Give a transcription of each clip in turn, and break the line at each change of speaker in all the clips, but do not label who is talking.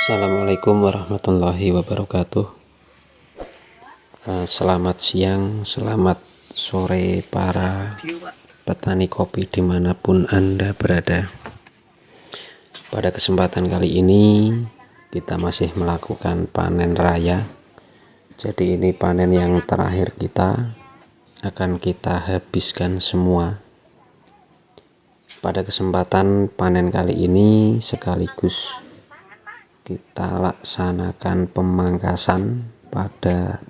Assalamualaikum warahmatullahi wabarakatuh. Selamat siang, selamat sore para petani kopi dimanapun Anda berada. Pada kesempatan kali ini kita masih melakukan panen raya. Jadi ini panen yang terakhir kita, akan kita habiskan semua. Pada kesempatan panen kali ini sekaligus kita laksanakan pemangkasan pada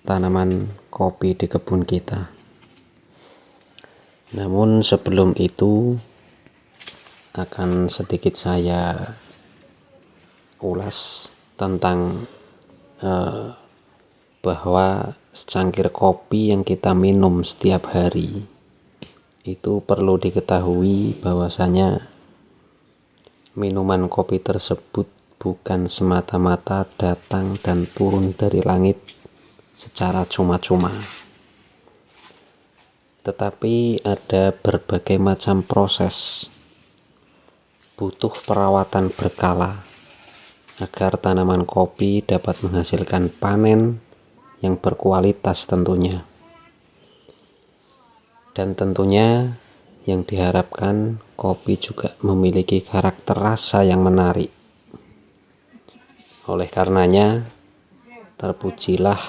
tanaman kopi di kebun kita. Namun sebelum itu akan sedikit saya ulas tentang bahwa secangkir kopi yang kita minum setiap hari itu perlu diketahui bahwasanya minuman kopi tersebut bukan semata-mata datang dan turun dari langit secara cuma-cuma, tetapi ada berbagai macam proses, butuh perawatan berkala agar tanaman kopi dapat menghasilkan panen yang berkualitas tentunya. Dan tentunya yang diharapkan kopi juga memiliki karakter rasa yang menarik. Oleh karenanya, terpujilah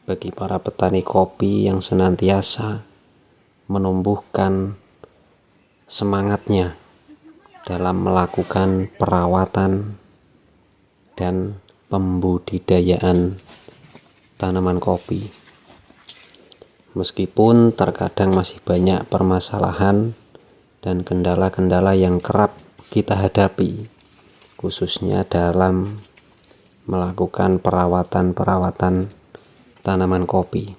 bagi para petani kopi yang senantiasa menumbuhkan semangatnya dalam melakukan perawatan dan pembudidayaan tanaman kopi. Meskipun terkadang masih banyak permasalahan dan kendala-kendala yang kerap kita hadapi, khususnya dalam melakukan perawatan tanaman kopi.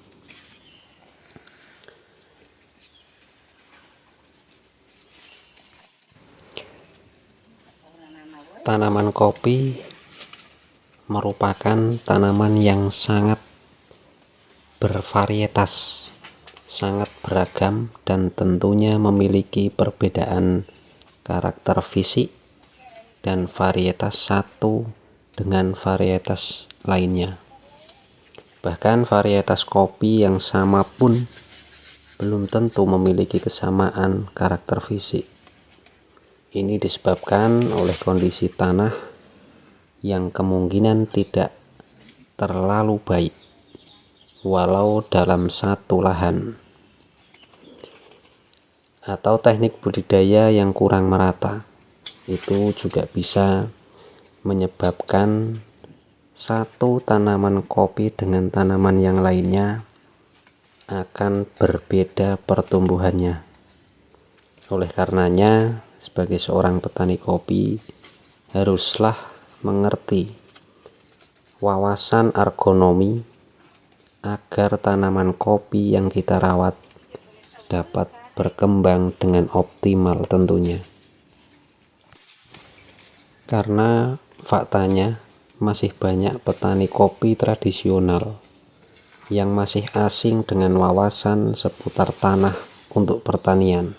Tanaman kopi merupakan tanaman yang sangat bervarietas, sangat beragam, dan tentunya memiliki perbedaan karakter fisik dan varietas satu dengan varietas lainnya. Bahkan varietas kopi yang sama pun belum tentu memiliki kesamaan karakter fisik. Ini disebabkan oleh kondisi tanah yang kemungkinan tidak terlalu baik walau dalam satu lahan, atau teknik budidaya yang kurang merata. Itu juga bisa menyebabkan satu tanaman kopi dengan tanaman yang lainnya akan berbeda pertumbuhannya. Oleh karenanya, sebagai seorang petani kopi haruslah mengerti wawasan ergonomi agar tanaman kopi yang kita rawat dapat berkembang dengan optimal tentunya. Karena faktanya masih banyak petani kopi tradisional yang masih asing dengan wawasan seputar tanah untuk pertanian.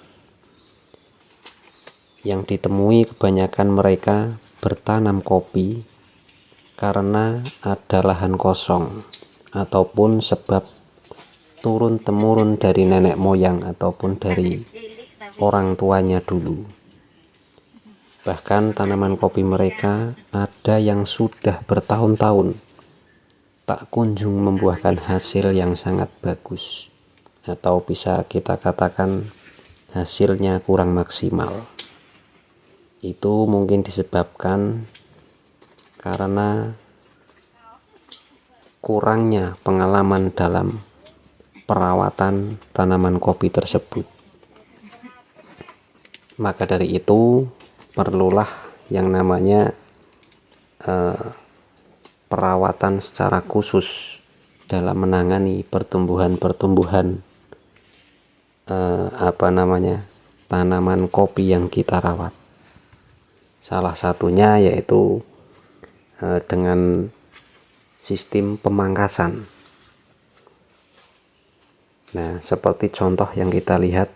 Yang ditemui kebanyakan mereka bertanam kopi karena ada lahan kosong ataupun sebab turun-temurun dari nenek moyang ataupun dari orang tuanya dulu. Bahkan tanaman kopi mereka ada yang sudah bertahun-tahun tak kunjung membuahkan hasil yang sangat bagus, atau bisa kita katakan hasilnya kurang maksimal. Itu mungkin disebabkan karena kurangnya pengalaman dalam perawatan tanaman kopi tersebut. Maka dari itu perlulah yang namanya perawatan secara khusus dalam menangani pertumbuhan tanaman kopi yang kita rawat. Salah satunya yaitu dengan sistem pemangkasan. Nah, seperti contoh yang kita lihat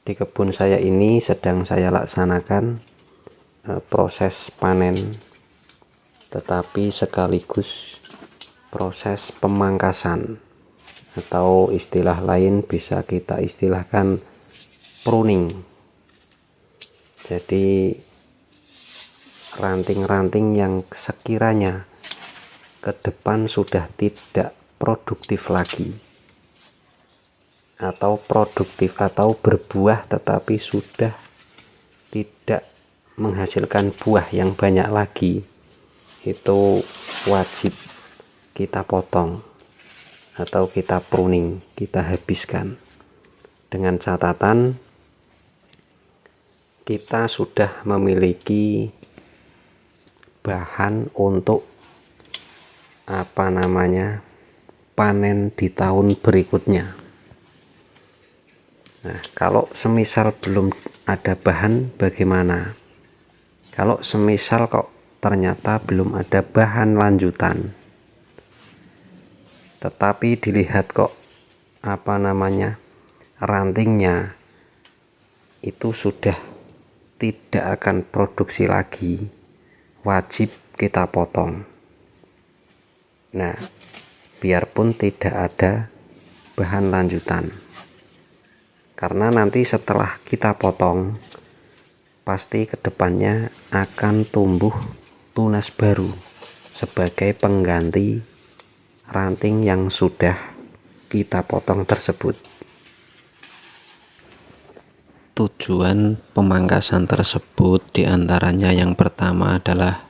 di kebun saya ini sedang saya laksanakan proses panen, tetapi sekaligus proses pemangkasan, atau istilah lain bisa kita istilahkan pruning. Jadi ranting-ranting yang sekiranya ke depan sudah tidak produktif lagi, atau produktif atau berbuah tetapi sudah tidak menghasilkan buah yang banyak lagi, itu wajib kita potong atau kita pruning, kita habiskan, dengan catatan kita sudah memiliki bahan untuk panen di tahun berikutnya. Nah, kalau semisal belum ada bahan, bagaimana? Kalau semisal kok ternyata belum ada bahan lanjutan, tetapi dilihat kok rantingnya itu sudah tidak akan produksi lagi, wajib kita potong. Nah, biarpun tidak ada bahan lanjutan, karena nanti setelah kita potong pasti kedepannya akan tumbuh tunas baru sebagai pengganti ranting yang sudah kita potong tersebut. Tujuan pemangkasan tersebut diantaranya yang pertama adalah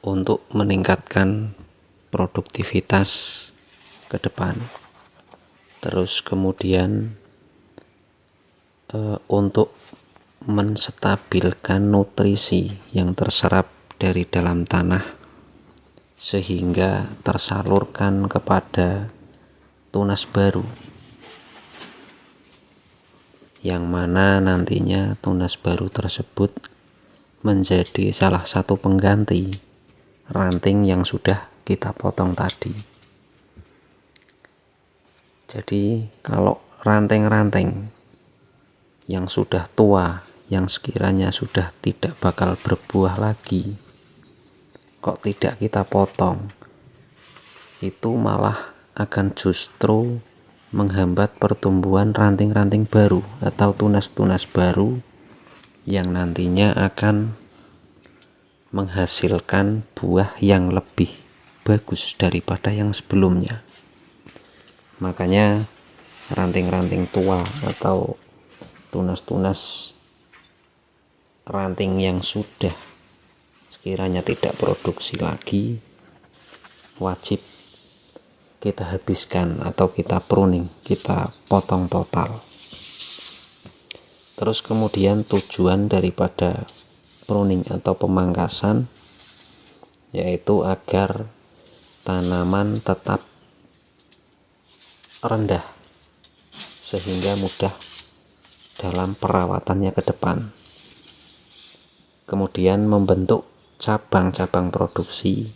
untuk meningkatkan produktivitas ke depan. Terus kemudian untuk menstabilkan nutrisi yang terserap dari dalam tanah sehingga tersalurkan kepada tunas baru, yang mana nantinya tunas baru tersebut menjadi salah satu pengganti ranting yang sudah kita potong tadi. Jadi kalau ranting-ranting yang sudah tua, yang sekiranya sudah tidak bakal berbuah lagi, kok tidak kita potong, itu malah akan justru menghambat pertumbuhan ranting-ranting baru atau tunas-tunas baru yang nantinya akan menghasilkan buah yang lebih bagus daripada yang sebelumnya. Makanya ranting-ranting tua atau tunas-tunas ranting yang sudah sekiranya tidak produksi lagi, wajib kita habiskan atau kita pruning, kita potong total. Terus kemudian tujuan daripada pruning atau pemangkasan yaitu agar tanaman tetap rendah sehingga mudah dalam perawatannya ke depan. Kemudian membentuk cabang-cabang produksi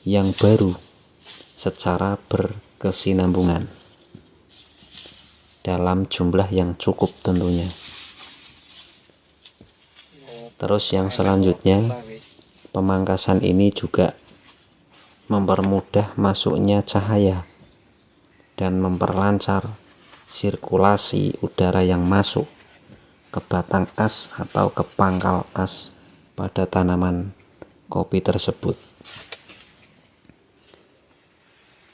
yang baru secara berkesinambungan dalam jumlah yang cukup tentunya. Terus yang selanjutnya, pemangkasan ini juga mempermudah masuknya cahaya dan memperlancar sirkulasi udara yang masuk ke batang as atau ke pangkal as pada tanaman kopi tersebut.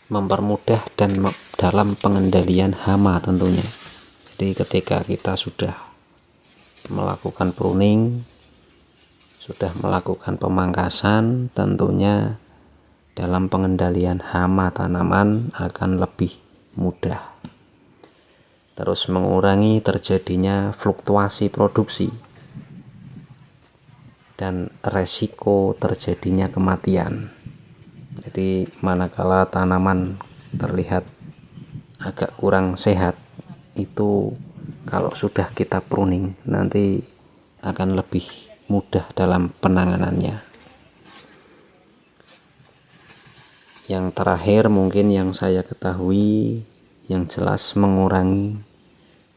Mempermudah dan dalam pengendalian hama tentunya. Jadi ketika kita sudah melakukan pruning, sudah melakukan pemangkasan, tentunya dalam pengendalian hama tanaman akan lebih mudah. Terus mengurangi terjadinya fluktuasi produksi dan resiko terjadinya kematian. Jadi manakala tanaman terlihat agak kurang sehat, itu kalau sudah kita pruning nanti akan lebih mudah dalam penanganannya. Yang terakhir mungkin yang saya ketahui, yang jelas mengurangi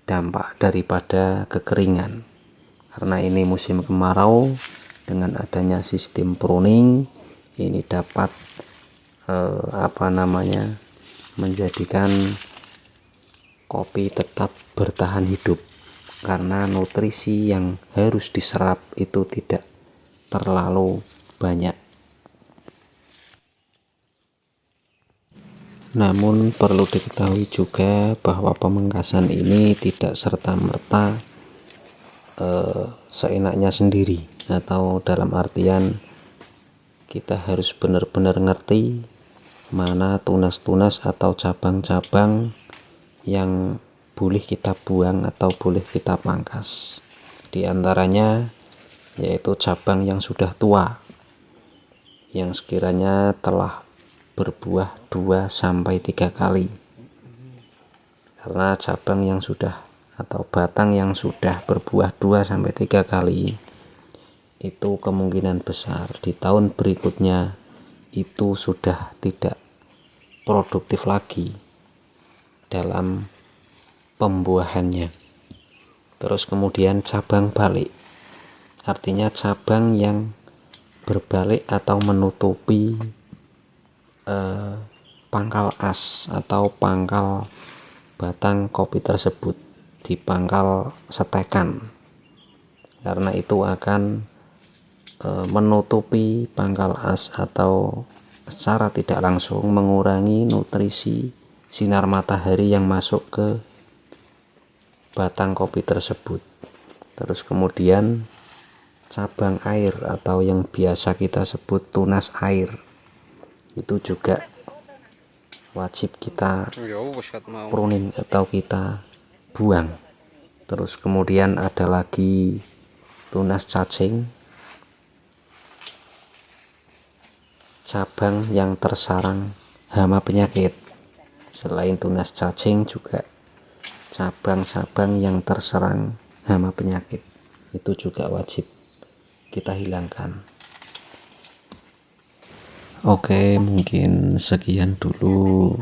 dampak daripada kekeringan Karena ini musim kemarau, dengan adanya sistem pruning ini dapat menjadikan kopi tetap bertahan hidup, karena nutrisi yang harus diserap itu tidak terlalu banyak. Namun perlu diketahui juga bahwa pemangkasan ini tidak serta-merta seenaknya sendiri, atau dalam artian kita harus benar-benar ngerti mana tunas-tunas atau cabang-cabang yang boleh kita buang atau boleh kita pangkas. Di antaranya yaitu cabang yang sudah tua, yang sekiranya telah berbuah 2-3 kali. Karena cabang yang sudah atau batang yang sudah berbuah 2-3 kali itu kemungkinan besar di tahun berikutnya itu sudah tidak produktif lagi dalam pembuahannya. Terus kemudian cabang balik, artinya cabang yang berbalik atau menutupi pangkal as atau pangkal batang kopi tersebut, di pangkal setekan, karena itu akan menutupi pangkal as atau secara tidak langsung mengurangi nutrisi sinar matahari yang masuk ke batang kopi tersebut. Terus kemudian cabang air atau yang biasa kita sebut tunas air itu juga wajib kita pruning atau kita buang. Terus kemudian ada lagi tunas cacing, cabang yang tersarang hama penyakit. Selain tunas cacing juga cabang-cabang yang terserang hama penyakit itu juga wajib kita hilangkan. Oke, mungkin sekian dulu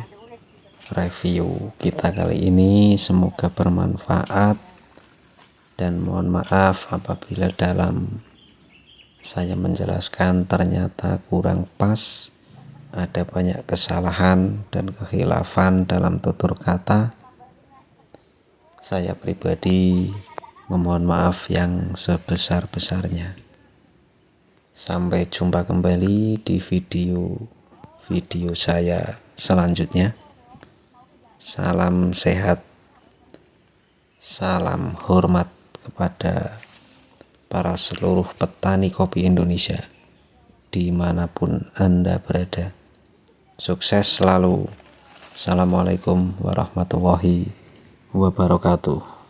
review kita kali ini, semoga bermanfaat, dan mohon maaf apabila dalam saya menjelaskan ternyata kurang pas, ada banyak kesalahan dan kekhilafan dalam tutur kata. Saya pribadi memohon maaf yang sebesar-besarnya. Sampai jumpa kembali di video saya selanjutnya. Salam sehat, salam hormat kepada para seluruh petani kopi Indonesia dimanapun Anda berada. Sukses selalu. Assalamualaikum warahmatullahi wabarakatuh.